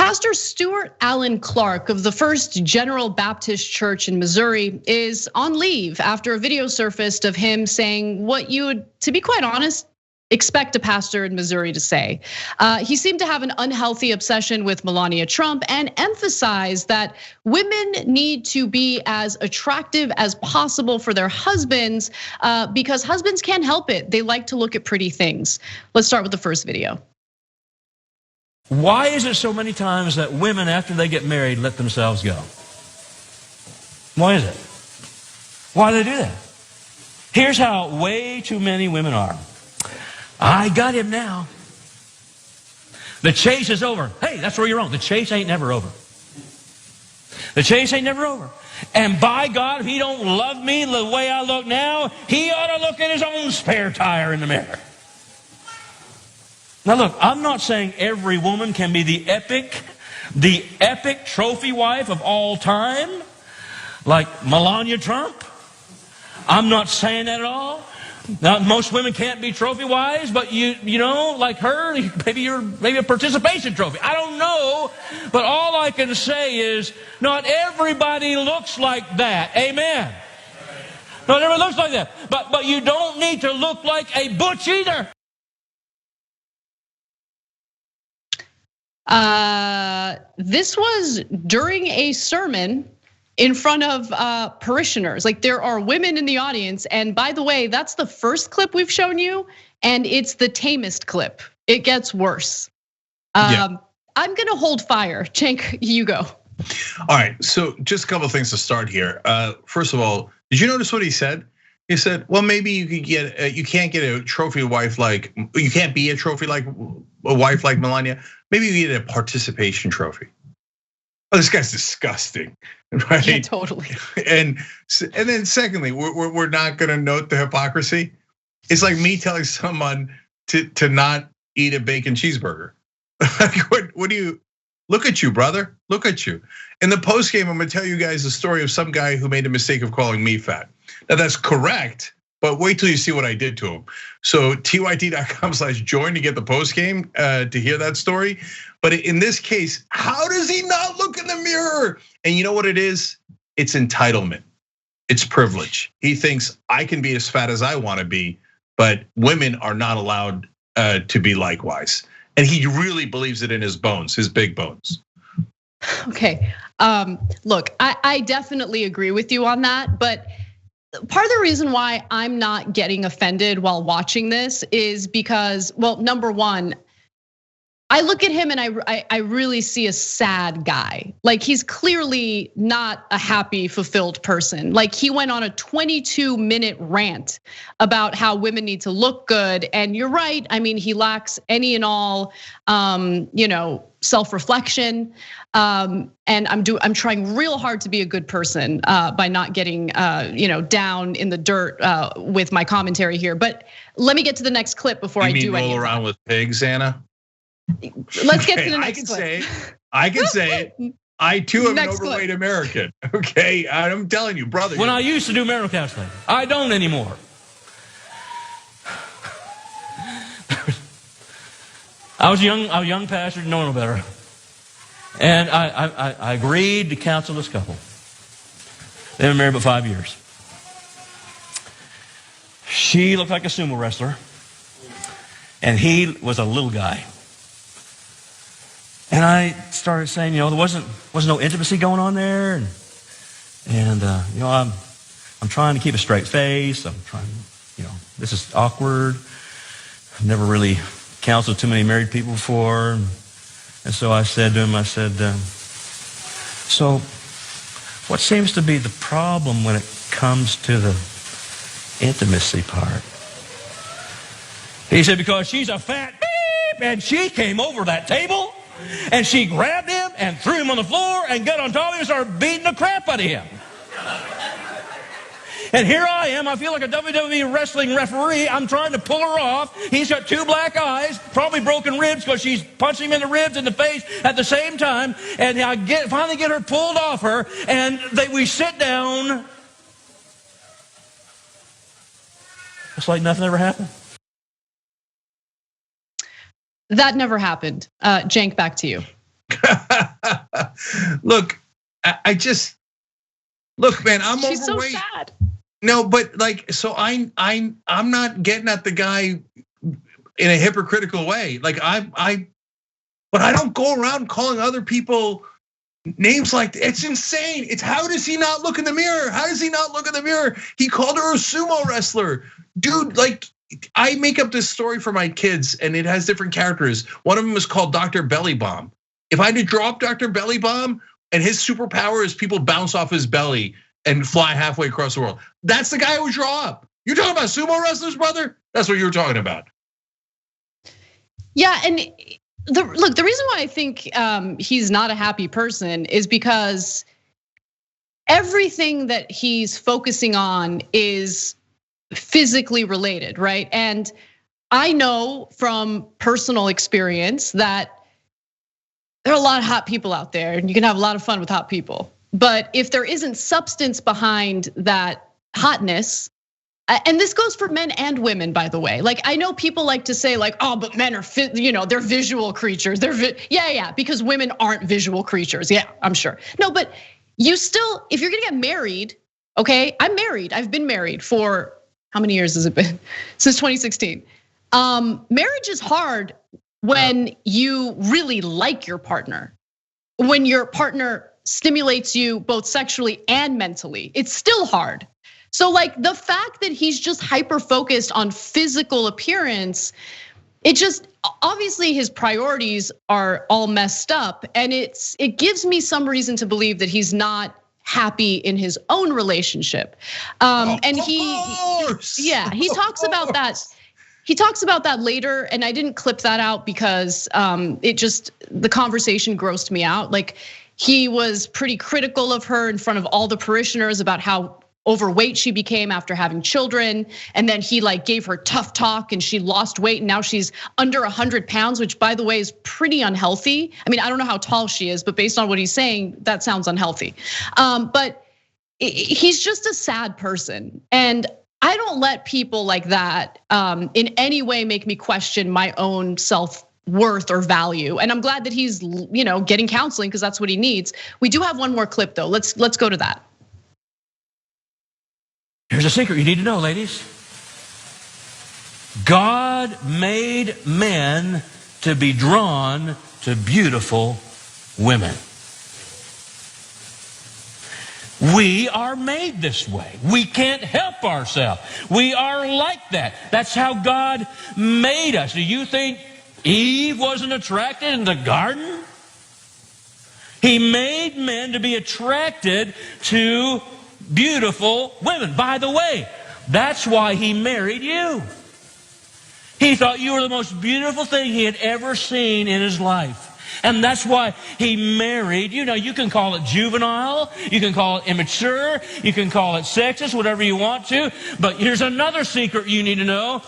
Pastor Stewart-Allen Clark of the First General Baptist Church in Missouri is on leave after a video surfaced of him saying what you would, to be quite honest, expect a pastor in Missouri to say. He seemed to have an unhealthy obsession with Melania Trump and emphasized that women need to be as attractive as possible for their husbands because husbands can't help it. They like to look at pretty things. Let's start with the first video. Why is it so many times that women, after they get married, let themselves go? Why is it? Why do they do that? Here's how way too many women are. I got him now. The chase is over. Hey, that's where you're wrong. The chase ain't never over. The chase ain't never over. And by God, if he don't love me the way I look now, he ought to look at his own spare tire in the mirror. Now look, I'm not saying every woman can be the epic trophy wife of all time, like Melania Trump. I'm not saying that at all. Now, most women can't be trophy wives, but you know, like her, maybe a participation trophy. I don't know, but all I can say is not everybody looks like that. Amen. Not everybody looks like that. But you don't need to look like a butch either. This was during a sermon in front of parishioners. Like, there are women in the audience, and by the way, that's the first clip we've shown you, and it's the tamest clip. It gets worse. I'm gonna hold fire. Cenk, you go. All right, so just a couple of things to start here. First of all, did you notice what he said? He said, well, maybe you could get, you can't get a trophy wife like, you can't be a trophy like a wife like Melania. Maybe you get a participation trophy. Oh, this guy's disgusting, right? Yeah, totally. And then secondly, we're not gonna note the hypocrisy. It's like me telling someone to not eat a bacon cheeseburger. What do you, look at you, brother, look at you. In the post game, I'm gonna tell you guys the story of some guy who made a mistake of calling me fat. Now that's correct, but wait till you see what I did to him. So tyt.com/join to get the post game to hear that story. But in this case, how does he not look in the mirror? And you know what it is? It's entitlement. It's privilege. He thinks I can be as fat as I want to be, but women are not allowed to be likewise. And he really believes it in his bones, his big bones. Okay, look, I definitely agree with you on that, but part of the reason why I'm not getting offended while watching this is because, well, number one, I look at him and I really see a sad guy. Like, he's clearly not a happy, fulfilled person. Like, he went on a 22-minute rant about how women need to look good. And you're right, I mean, he lacks any and all, self-reflection. And I'm trying real hard to be a good person by not getting down in the dirt with my commentary here. But let me get to the next clip before I do anything. Roll around with pigs, Anna? Let's get to the next clip. I can say it. I too am an overweight American. Okay, I'm telling you, brother. When I used to do marital counseling, I don't anymore. I was a young pastor, didn't know no better. And I agreed to counsel this couple. They've been married about 5 years. She looked like a sumo wrestler, and he was a little guy. And I started saying, there wasn't no intimacy going on there, and I'm trying to keep a straight face. I'm trying, this is awkward. I've never really counseled too many married people before. And so I said to him, so what seems to be the problem when it comes to the intimacy part? He said, because she's a fat beep, and she came over that table, and she grabbed him and threw him on the floor and got on top of him and started beating the crap out of him. And here I am, I feel like a WWE wrestling referee. I'm trying to pull her off. He's got two black eyes, probably broken ribs because she's punching him in the ribs and the face at the same time. And I finally get her pulled off her, and we sit down. It's like nothing ever happened. That never happened. Cenk, back to you. Look, I just look, man. I'm She's overweight. so sad. No, but like, so I'm not getting at the guy in a hypocritical way. Like but I don't go around calling other people names like that. It's insane. It's how does he not look in the mirror? How does he not look in the mirror? He called her a sumo wrestler, dude. Like, I make up this story for my kids, and it has different characters. One of them is called Dr. Belly Bomb. If I had to draw up Dr. Belly Bomb, and his superpower is people bounce off his belly and fly halfway across the world, that's the guy I would draw up. You're talking about sumo wrestlers, brother? That's what you were talking about. Yeah, and look, the reason why I think he's not a happy person is because everything that he's focusing on is physically related, right? And I know from personal experience that there are a lot of hot people out there, and you can have a lot of fun with hot people. But if there isn't substance behind that hotness, and this goes for men and women, by the way. Like, I know people like to say like, oh, but men are, they're visual creatures. Yeah, because women aren't visual creatures. Yeah, I'm sure. No, but you still, if you're gonna get married, okay, I'm married. I've been married for, how many years has it been? Since 2016. Marriage is hard when you really like your partner. When your partner stimulates you both sexually and mentally, it's still hard. So like the fact that he's just hyper focused on physical appearance, it just, obviously his priorities are all messed up, and it gives me some reason to believe that he's not happy in his own relationship. And he talks about that. He talks about that later, and I didn't clip that out because the conversation grossed me out. Like, he was pretty critical of her in front of all the parishioners about how overweight she became after having children. And then he like gave her tough talk, and she lost weight, and now she's under 100 pounds, which by the way is pretty unhealthy. I mean, I don't know how tall she is, but based on what he's saying, that sounds unhealthy. But he's just a sad person. And I don't let people like that in any way make me question my own self-worth or value. And I'm glad that he's getting counseling, because that's what he needs. We do have one more clip though. Let's go to that. Here's a secret you need to know, ladies. God made men to be drawn to beautiful women. We are made this way. We can't help ourselves. We are like that. That's how God made us. Do you think Eve wasn't attracted in the garden? He made men to be attracted to beautiful women. By the way, that's why he married you. He thought you were the most beautiful thing he had ever seen in his life. And that's why he married. You can call it juvenile, you can call it immature, you can call it sexist, whatever you want to. But here's another secret you need to know.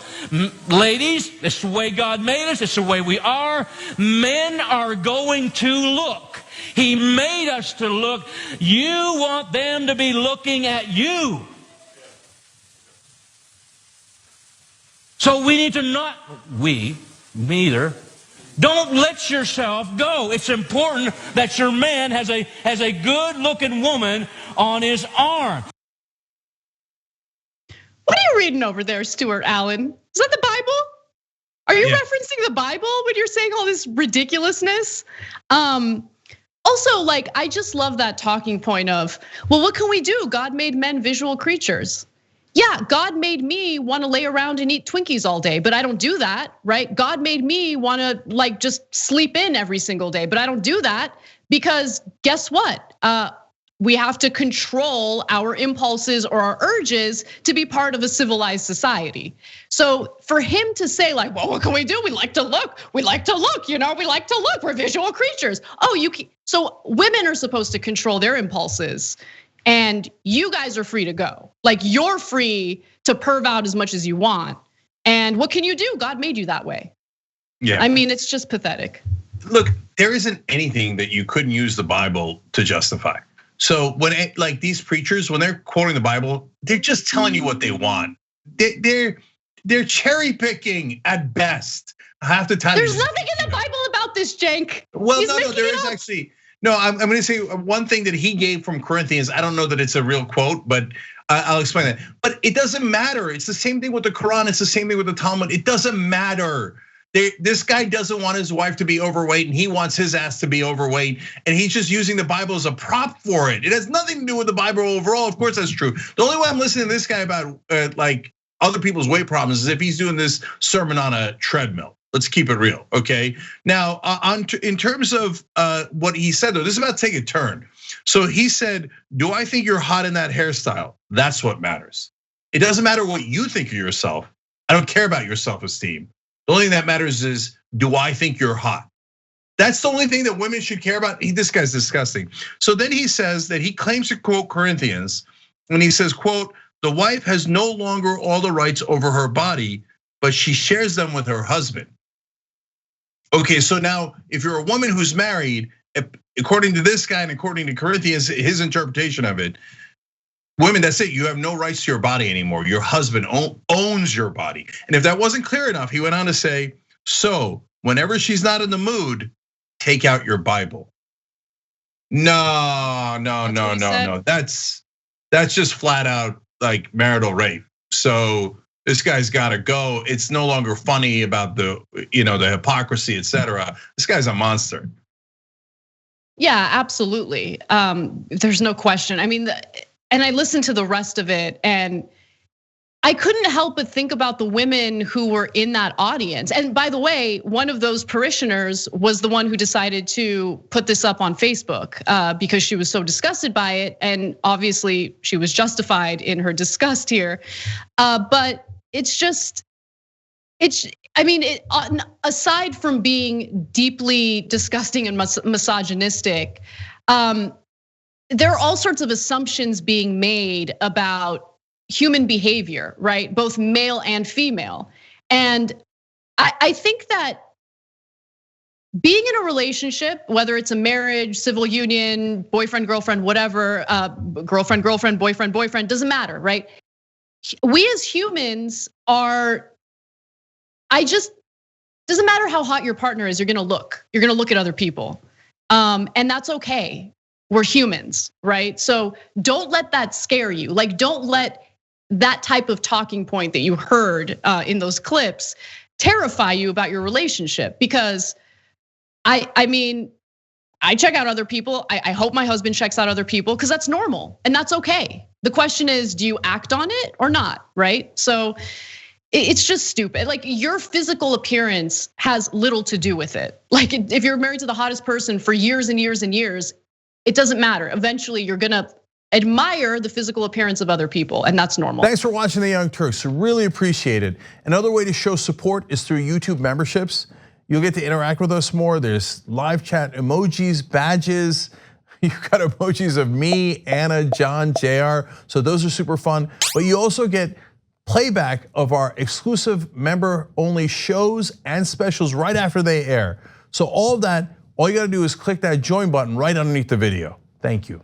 Ladies, it's the way God made us, it's the way we are. Men are going to look. He made us to look. You want them to be looking at you. So we need to me either. Don't let yourself go. It's important that your man has a good looking woman on his arm. What are you reading over there, Stewart-Allen? Is that the Bible? Are you referencing the Bible when you're saying all this ridiculousness? Also, like, I just love that talking point of, well, what can we do? God made men visual creatures. Yeah, God made me want to lay around and eat Twinkies all day, but I don't do that, right? God made me want to like just sleep in every single day, but I don't do that because guess what? We have to control our impulses or our urges to be part of a civilized society. So for him to say like, well, what can we do? We like to look, we like to look, we like to look, we're visual creatures. So women are supposed to control their impulses, and you guys are free to go. Like, you're free to perv out as much as you want. And what can you do? God made you that way. Yeah. I mean, it's just pathetic. Look, there isn't anything that you couldn't use the Bible to justify. So when like these preachers, when they're quoting the Bible, they're just telling you what they want. they're cherry picking at best. Half the time. There's nothing in the Bible about this, Cenk. Well, no, there is actually. No, I'm going to say one thing that he gave from Corinthians. I don't know that it's a real quote, but I'll explain that. But it doesn't matter. It's the same thing with the Quran. It's the same thing with the Talmud. It doesn't matter. This guy doesn't want his wife to be overweight, and he wants his ass to be overweight, and he's just using the Bible as a prop for it. It has nothing to do with the Bible overall. Of course, that's true. The only way I'm listening to this guy about like other people's weight problems is if he's doing this sermon on a treadmill. Let's keep it real, okay? Now, in terms of what he said, though, this is about to take a turn. So he said, do I think you're hot in that hairstyle? That's what matters. It doesn't matter what you think of yourself. I don't care about your self-esteem. The only thing that matters is, do I think you're hot? That's the only thing that women should care about. This guy's disgusting. So then he says that he claims to quote Corinthians, and he says, quote, the wife has no longer all the rights over her body, but she shares them with her husband. Okay, so now if you're a woman who's married, according to this guy and according to Corinthians, his interpretation of it, women, that's it. You have no rights to your body anymore. Your husband owns your body. And if that wasn't clear enough, he went on to say, so whenever she's not in the mood, take out your Bible. No. That's just flat out like marital rape. So this guy's got to go. It's no longer funny about the hypocrisy, etc. This guy's a monster. Yeah, absolutely. There's no question. I mean, and I listened to the rest of it, and I couldn't help but think about the women who were in that audience. And by the way, one of those parishioners was the one who decided to put this up on Facebook because she was so disgusted by it. And obviously she was justified in her disgust here. But it's just, aside from being deeply disgusting and misogynistic, there are all sorts of assumptions being made about human behavior, right? Both male and female. And I think that being in a relationship, whether it's a marriage, civil union, boyfriend, girlfriend, whatever, girlfriend, girlfriend, boyfriend, boyfriend, doesn't matter, right? We as humans are, doesn't matter how hot your partner is, you're gonna look at other people. And that's okay. We're humans, right? So don't let that scare you. Like, don't let that type of talking point that you heard in those clips terrify you about your relationship. Because I mean, I check out other people. I hope my husband checks out other people because that's normal and that's okay. The question is, do you act on it or not, right? So it's just stupid. Like, your physical appearance has little to do with it. Like, if you're married to the hottest person for years and years and years, it doesn't matter. Eventually, you're gonna admire the physical appearance of other people, and that's normal. Thanks for watching The Young Turks, really appreciate it. Another way to show support is through YouTube memberships. You'll get to interact with us more. There's live chat emojis, badges. You've got emojis of me, Anna, John, JR. So those are super fun. But you also get playback of our exclusive member-only shows and specials right after they air. So all of that, all you gotta do is click that join button right underneath the video. Thank you.